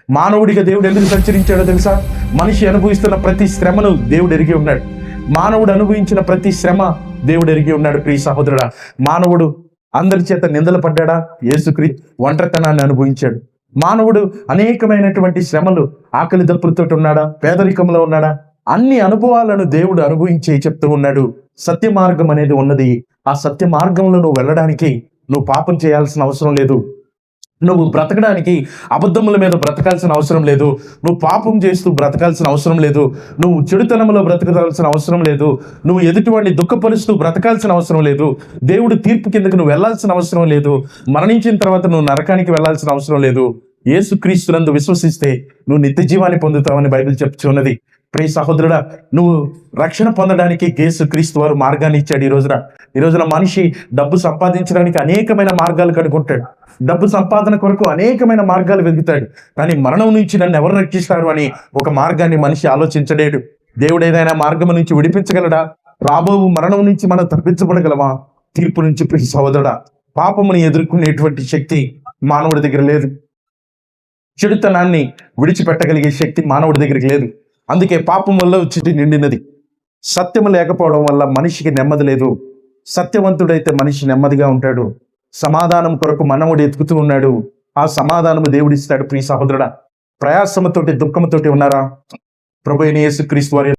మానవుడిగా దేవుడు ఎందుకు సంచరించాడో తెలుసా? మనిషి అనుభవిస్తున్న ప్రతి శ్రమను దేవుడు ఎరిగి ఉన్నాడు. మానవుడు అనుభవించిన ప్రతి శ్రమ దేవుడు ఎరిగి ఉన్నాడు. ప్రియ సహోదరుడా, మానవుడు అందరి చేత నిందలు పడ్డాడా? యేసుక్రీస్తు ఒంటరితనాన్ని అనుభవించాడు. మానవుడు అనేకమైనటువంటి శ్రమలు, ఆకలి దప్పులతో ఉన్నాడా? పేదరికంలో ఉన్నాడా? అన్ని అనుభవాలను దేవుడు అనుభవించి చెప్తూ ఉన్నాడు. సత్య మార్గం అనేది ఉన్నది. ఆ సత్య మార్గంలో నువ్వు వెళ్ళడానికి నువ్వు పాపం చేయాల్సిన అవసరం లేదు. నువ్వు బ్రతకడానికి అబద్ధముల మీద బ్రతకాల్సిన అవసరం లేదు. నువ్వు పాపం చేస్తూ బ్రతకాల్సిన అవసరం లేదు. నువ్వు చెడుతనంలో బ్రతకాల్సిన అవసరం లేదు. నువ్వు ఎదుటివాడిని దుఃఖపరుస్తూ బ్రతకాల్సిన అవసరం లేదు. దేవుడు తీర్పు కిందకు నువ్వు వెళ్లాల్సిన అవసరం లేదు. మరణించిన తర్వాత నువ్వు నరకానికి వెళ్లాల్సిన అవసరం లేదు. యేసుక్రీస్తునందు విశ్వసిస్తే నువ్వు నిత్య జీవాన్ని పొందుతావని బైబిల్ చెప్తున్నది. ప్రియ సహోదరుడా, నువ్వు రక్షణ పొందడానికి యేసుక్రీస్తు వారు మార్గాన్ని ఇచ్చాడు. ఈ రోజున మనిషి డబ్బు సంపాదించడానికి అనేకమైన మార్గాలు కనుక్కుంటాడు. డబ్బు సంపాదన కొరకు అనేకమైన మార్గాలు వెతుకుతాడు. కానీ మరణం నుంచి నన్ను ఎవరు రక్షిస్తారు అని ఒక మార్గాన్ని మనిషి ఆలోచించలేడు. దేవుడు ఏదైనా మార్గం నుంచి విడిపించగలడా? రాబో మరణం నుంచి మనం తప్పించబడగలమా? తీర్పు నుంచి ప్రియ సహోదరుడా, పాపముని ఎదుర్కొనేటువంటి శక్తి మానవుడి దగ్గర లేదు. చెడుతనాన్ని విడిచిపెట్టగలిగే శక్తి మానవుడి దగ్గరికి లేదు. అందుకే పాపం వల్ల చిటి నిండినది. సత్యము లేకపోవడం వల్ల మనిషికి నెమ్మది లేదు. సత్యవంతుడైతే మనిషి నెమ్మదిగా ఉంటాడు. సమాధానం కొరకు మనవుడు ఎతుకుతూ ఉన్నాడు. ఆ సమాధానము దేవుడిస్తాడు. ప్రియ సహోదరుడా, ప్రయాసముతోటి దుఃఖముతోటి ఉన్నారా? ప్రభువైన యేసుక్రీస్తు వారి